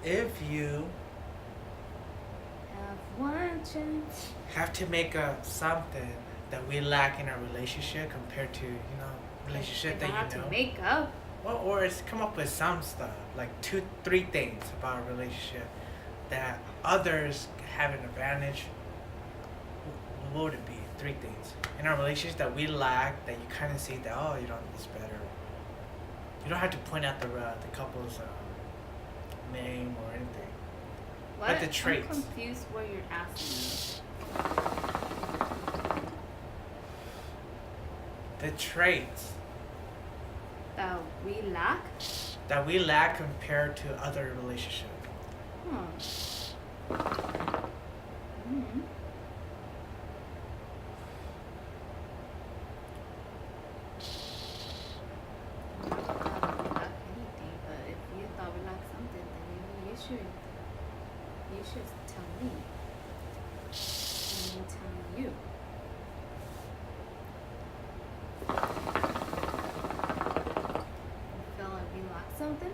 If you Have one chance. have to make a something that we lack in our relationship compared to relationship If that I have you know, to make up, well, or it's come up with some stuff like two, three things about a relationship that others have an advantage. What would it be? Three things in our relationship that we lack that you kind of see that it's better. You don't have to point out the couple's name or anything. what? But the traits. I'm confused what you're asking The traits me. That we lack? that we lack compared to other relationships. Mm-hmm. I'm not thought we lack anything, but if you thought we lack something, then maybe you should tell me. And me tell you. You feel like we lack something?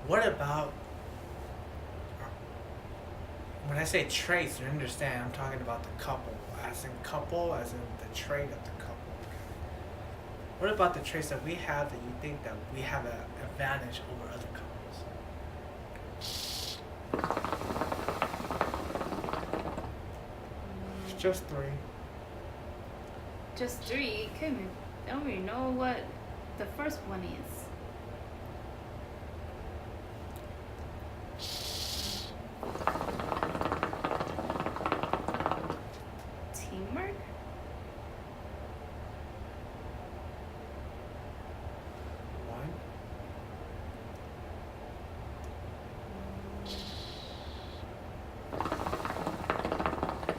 What about when I say traits? You understand? I'm talking about the couple, as in the trait of the couple. What about the traits that we have that you think that we have an advantage over other couples? Just three. Just three. I don't really know what the first one is. Teamwork? One.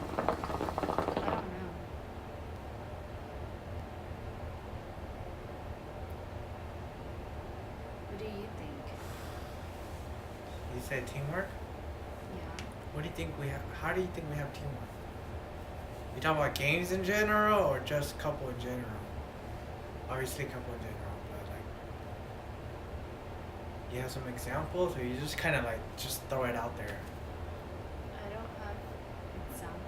I don't know. What do you think? You said teamwork. Yeah. What do you think we have? How do you think we have teamwork? You talking about games in general or just couple in general? Obviously, couple in general, but like, you have some examples, or you just kind of like just throw it out there. I don't have example.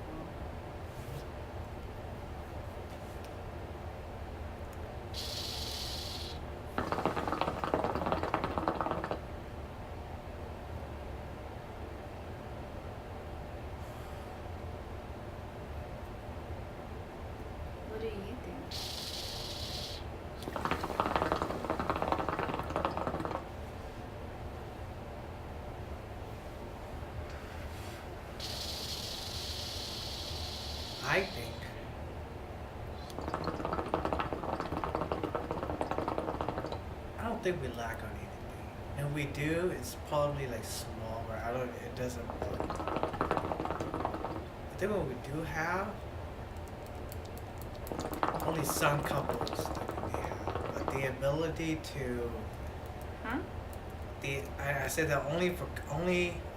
What do you think? I think I don't think we lack on anything, and we do. It's probably like small, or I don't. It doesn't look. I think what we do have, only some couples that we have, but the ability to Huh? I said that only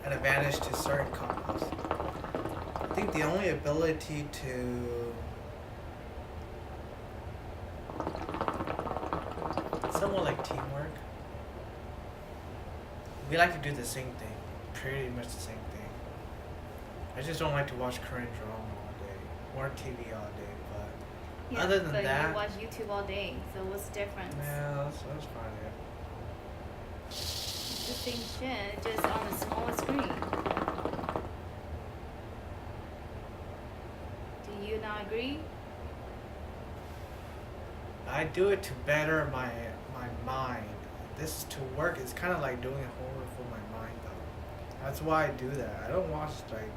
an advantage to certain couples. I think the only ability to somewhat like teamwork. We like to do the same thing, pretty much the same thing. I just don't like to watch Korean drama all day or TV all day. But Yeah, other than but that, you watch YouTube all day, so what's the difference? yeah, that's fine. Yeah. It's the same shit, just on a smaller screen. Do you not agree? I do it to better my mind. This is to work. It's kind of like doing homework for my mind, though. That's why I do that. I don't watch like.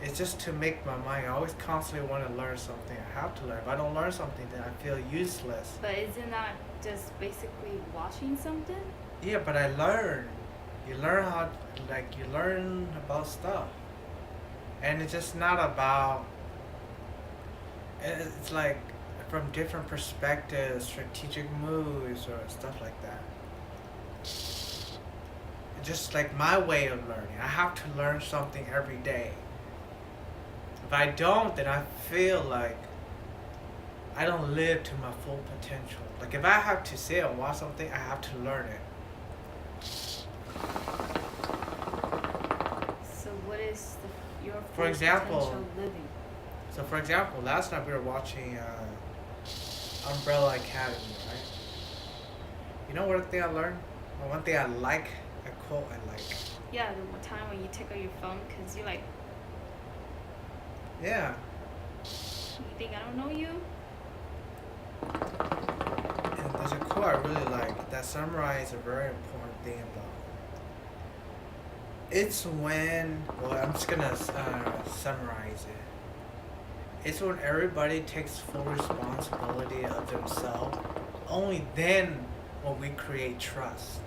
It's just to make my mind. I always constantly want to learn something. I have to learn. If I don't learn something, then I feel useless. But isn't that just basically watching something? Yeah, but I learn. You learn how, like you learn about stuff, and it's just not about. It's like from different perspectives, strategic moves, or stuff like that. It's just like my way of learning. I have to learn something every day. If I don't, then I feel like I don't live to my full potential. Like if I have to say or watch something, I have to learn it. So what is your For full example, potential living? So for example, last night we were watching Umbrella Academy, right? You know what thing I learned? Or one thing I like, a quote I like. Yeah, the one time when you take out your phone because you're like, Yeah. you think I don't know you? And there's a quote I really like that summarizes a very important thing about. It's when, well, I'm just gonna summarize it. It's when everybody takes full responsibility of themselves. Only then will we create trust.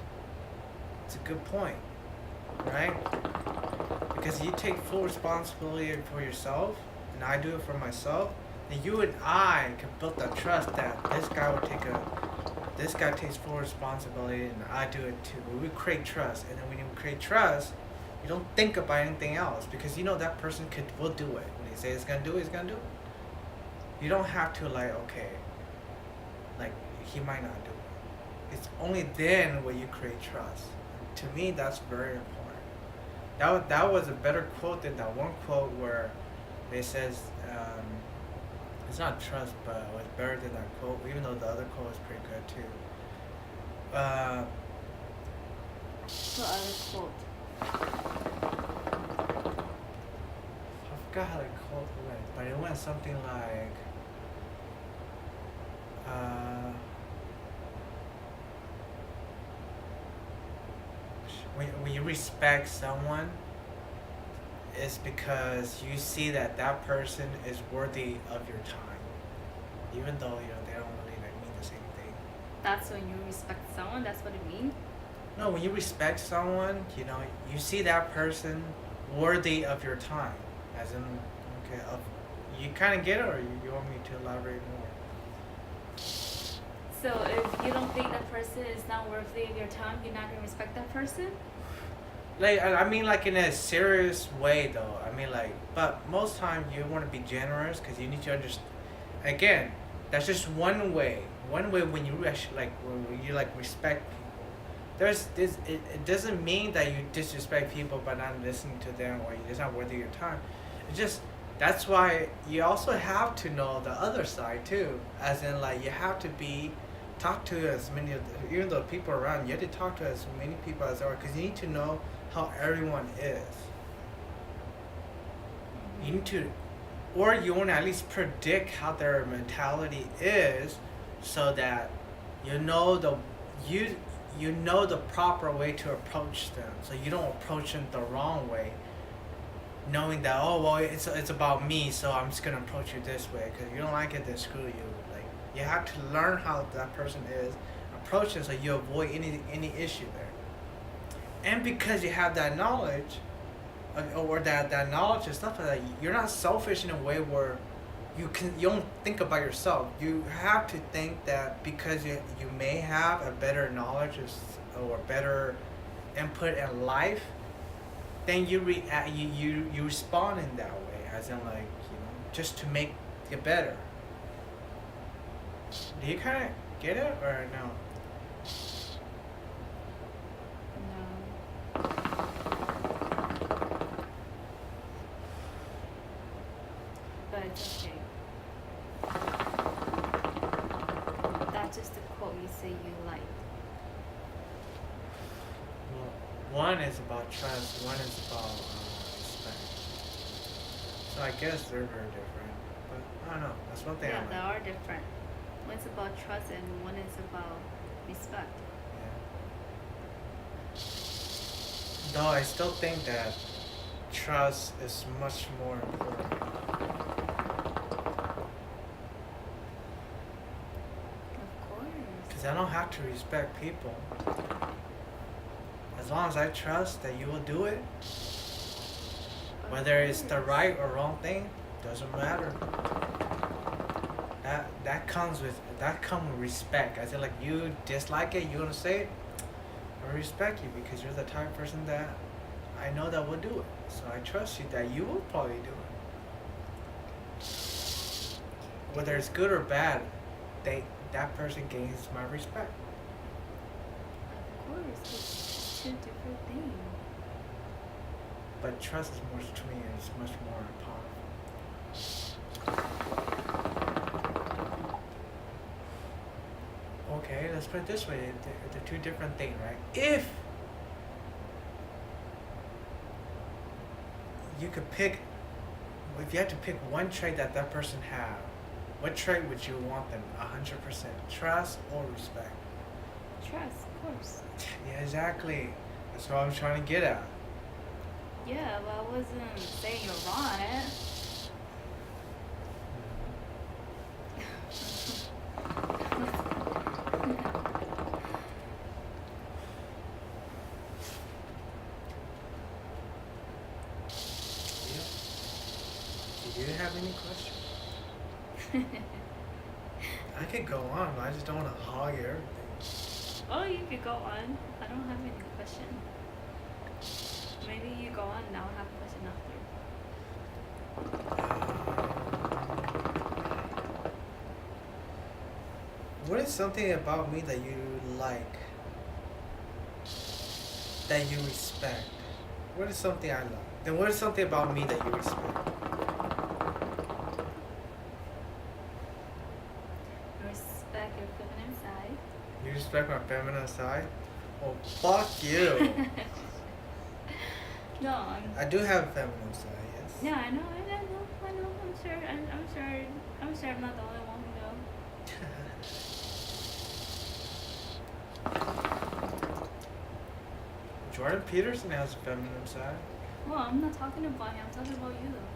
It's a good point, right? Because you take full responsibility for yourself, and I do it for myself, then you and I can build that trust that this guy takes full responsibility, and I do it too. We create trust, and then when you create trust, you don't think about anything else because you know that person will do it. When he says he's gonna do it, he's gonna do it. You don't have to okay, he might not do it. It's only then when you create trust. To me, that's very important. That was a better quote than that one quote where it says, it's not trust, but it was better than that quote, even though the other quote was pretty good too. What other quote? I forgot how the quote went, but it went something like, when you respect someone, it's because you see that that person is worthy of your time, even though they don't really mean the same thing. That's when you respect someone. That's what it means. No, when you respect someone, you see that person worthy of your time, as in, okay, you kind of get it, or you want me to elaborate more? So if you don't think that person is not worthy of your time, you're not gonna respect that person? I mean, in a serious way, though. I mean, but most time you want to be generous because you need to understand. Again, that's just one way. One way when you actually when you respect people. There's this. It doesn't mean that you disrespect people by not listening to them or you're just not worthy of your time. It's just that's why you also have to know the other side too. As in, you have to talk to as many even though people around you have to talk to as many people as there are because you need to know how everyone is. You need to, or you want to at least predict how their mentality is, so that you know the proper way to approach them. So you don't approach them the wrong way, knowing that it's about me, so I'm just gonna approach you this way because you don't like it. Then screw you. You have to learn how that person is, approach it so you avoid any issue there. And because you have that knowledge, or that knowledge and stuff like that, you're not selfish in a way where you don't think about yourself. You have to think that because you may have a better knowledge or better input in life, then you respond in that way, as in just to make it better. Do you kind of get it or no? No. But it's okay. That's just a quote you say you like. Well, one is about trust, one is about respect. So I guess they're very different. But I don't know. That's one thing I Yeah, like. they are different. One's about trust and one is about respect. Yeah. Though I still think that trust is much more important. Of course. Because I don't have to respect people. As long as I trust that you will do it, whether it's the right or wrong thing, doesn't matter. That comes with respect. I say you dislike it, you wanna say it, I respect you because you're the type of person that I know that will do it. So I trust you that you will probably do it. whether it's good or bad, that person gains my respect. Of course, it's two different things. But trust is more to me is much more powerful. Okay, let's put it this way: they're two different things, right? If you could pick, if you had to pick one trait that person have, what trait would you want them 100%? Trust or respect? Trust, of course. Yeah, exactly. That's what I'm trying to get at. Yeah, well, I wasn't saying you're wrong. Do you have any questions? I could go on, but I just don't want to hog everything. Oh, you could go on. I don't have any question. Maybe you go on and I'll have a question after. What is something about me that you like? That you respect? What is something I like? Then what is something about me that you respect? Respect your feminine side. You respect my feminine side? Oh, fuck you. No, I do have a feminine side, yes. Yeah, I know. I'm sure. I'm sure I'm not the only one who knows. Jordan Peterson has a feminine side. Well, I'm not talking about him. I'm talking about you, though.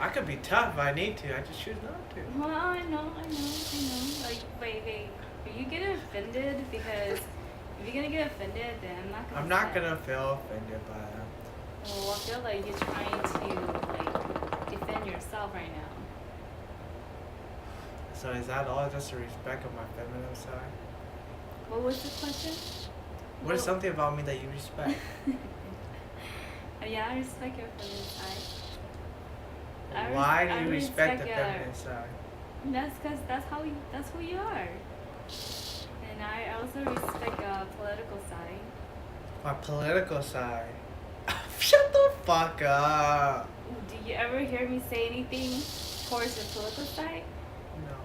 I could be tough if I need to. I just choose not to. Well, I know. Like, wait. Are you getting offended? Because if you're gonna get offended, then I'm not gonna feel offended by that. Well, I feel like you're trying to defend yourself right now. So is that all just a respect of my feminine side? What was the question? What is something about me that you respect? Yeah, I respect your feminine side. Why do you respect the feminine side? That's because that's who you are. And I also respect your political side. My political side? Shut the fuck up. Do you ever hear me say anything towards the political side? No.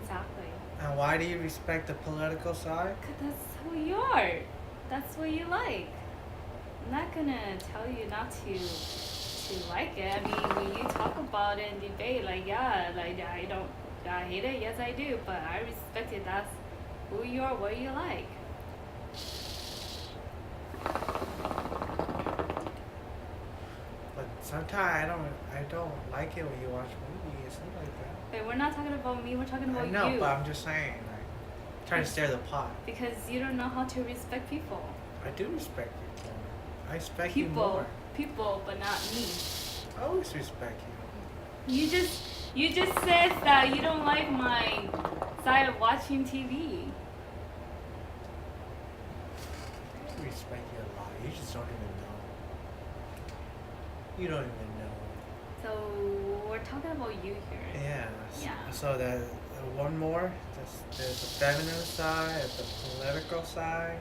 Exactly. And why do you respect the political side? Because that's who you are. That's what you like. I'm not gonna tell you not to like it. I mean, when you talk about it and debate, I hate it. Yes, I do. But I respect it. That's who you are. What you like. But sometimes I don't like it when you watch movies and stuff like that. But we're not talking about me. We're talking about I know, you. but I'm just saying, trying to stir the pot. Because you don't know how to respect people. I do respect you more. I respect you more. People, but not me. I always respect you. You just said that you don't like my side of watching TV. I respect you a lot. You just don't even know. You don't even know. So we're talking about you here. Yeah. Yeah. So one more. There's the feminine side, the political side.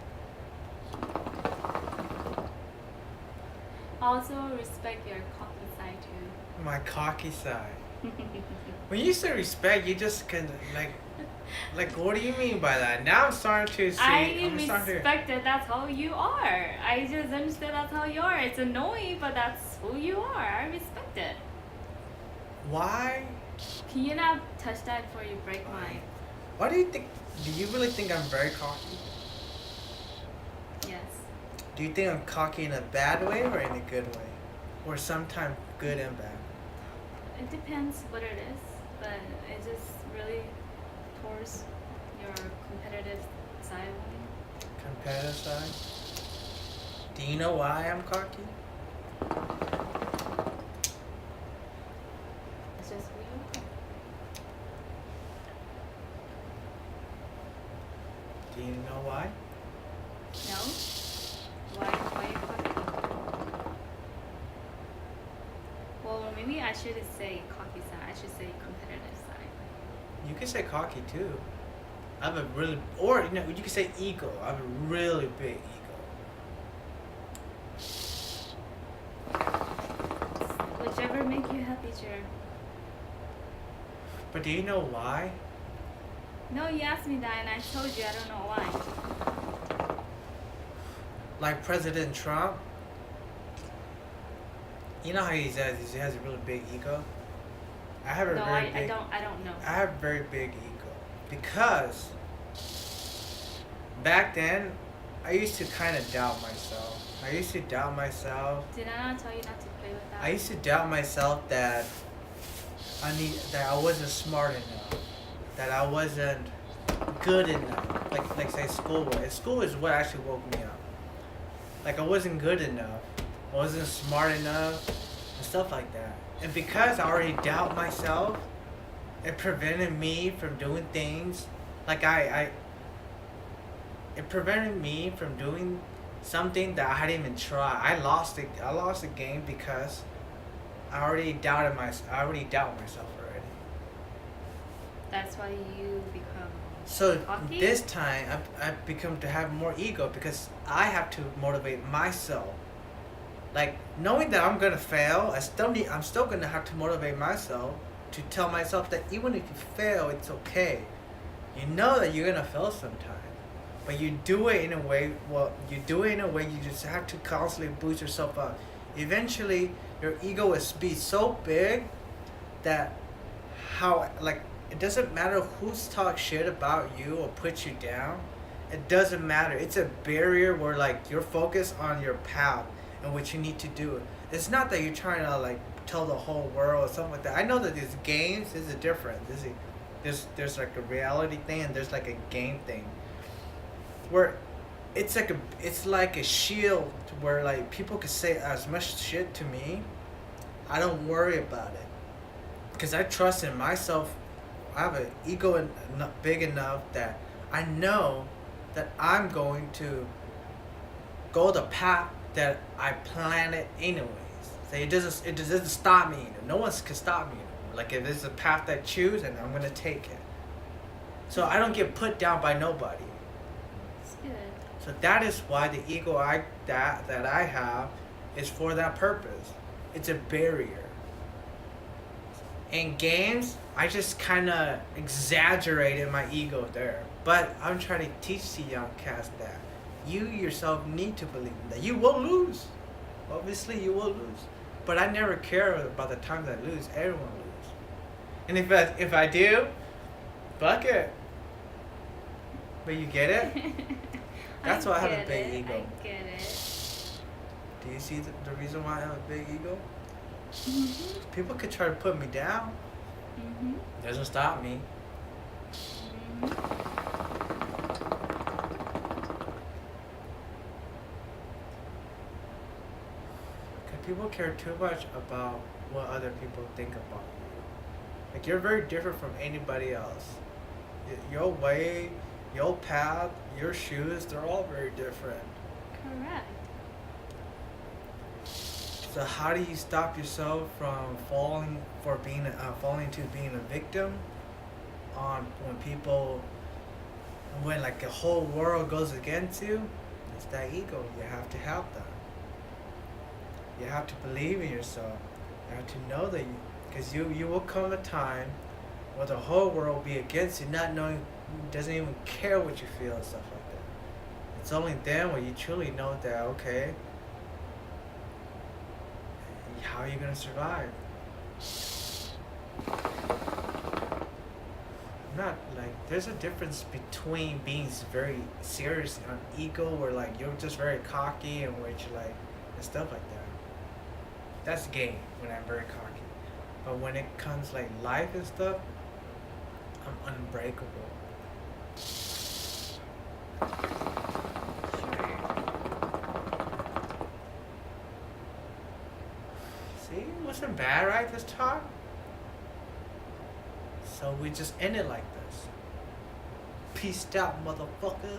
Also respect your cocky side too. My cocky side. When you say respect, you just can like what do you mean by that? Now I'm starting to see. I respect it. That's how you are. I just understand that's how you are. It's annoying, but that's who you are. I respect it. Why? Can you not touch that before you break mine? What do you think? Do you really think I'm very cocky? Yes. Do you think I'm cocky in a bad way or in a good way? Or sometimes good and bad? It depends what it is, but it's just really towards your competitive side. Competitive side? Do you know why I'm cocky? It's just who you are. Do you know why? No? Why are you cocky? Well, maybe I shouldn't say cocky side. I should say competitive side. You can say cocky too. I have a really, or you know, you can say ego. I have a really big ego. Whichever make you happy, sure. But do you know why? No, you asked me that, and I told you I don't know why. Like President Trump, you know how he says he has a really big ego. I have a No, very I big. don't know. I have a very big ego because back then I used to kind of doubt myself. I used to doubt myself. Did I not tell you not to play with that? I used to doubt myself that I wasn't smart enough, that I wasn't good enough. Like say school was. School is what actually woke me up. Like I wasn't good enough, I wasn't smart enough, and stuff like that. And because I already doubt myself, it prevented me from doing things. Like it prevented me from doing something that I didn't even try. I lost it. I lost the game because I already doubted myself. I already doubt myself already. That's why you become So cocky? this time I've become to have more ego because I have to motivate myself. Like knowing that I'm gonna fail, I'm still gonna have to motivate myself to tell myself that even if you fail, it's okay. You know that you're gonna fail sometime, but you do it in a way. Well, you do it in a way you just have to constantly boost yourself up. Eventually, your ego will be so big that it doesn't matter who's talk shit about you or put you down. It doesn't matter. It's a barrier where like you're focused on your path and what you need to do. It's not that you're trying to like tell the whole world or something like that. I know that these games is a different. There's like a reality thing and there's like a game thing. Where it's like a shield where like people can say as much shit to me. I don't worry about it. Because I trust in myself. I have an ego big enough that I know that I'm going to go the path that I planned it anyways. So it doesn't stop me. No one can stop me. Like if it's a path that I choose, and I'm gonna take it. So I don't get put down by nobody. It's good. So that is why the ego that I have is for that purpose. It's a barrier. In games, I just kind of exaggerated my ego there. But I'm trying to teach the young cats that you yourself need to believe in that. You will lose. Obviously, you will lose. But I never care about the times I lose. Everyone lose. And if I do, fuck it. But you get it? That's why I have a big ego. I get it. Do you see the reason why I have a big ego? Mhm. People could try to put me down. Mhm. Doesn't stop me. Mhm. Cause people care too much about what other people think about you. Like you're very different from anybody else. Your way, your path, your shoes, they're all very different. Correct. So how do you stop yourself from falling into being a victim on when like the whole world goes against you? It's that ego. You have to have that. You have to believe in yourself. You have to know that because you will come a time where the whole world will be against you, not knowing, doesn't even care what you feel and stuff like that. It's only then when you truly know that, okay, how are you gonna survive? Not like there's a difference between being very serious on ego, where like you're just very cocky and which like and stuff like that. That's game when I'm very cocky. But when it comes like life and stuff, I'm unbreakable. See, it wasn't bad, right? This talk. So we just end it like this. Peaced out, motherfucker.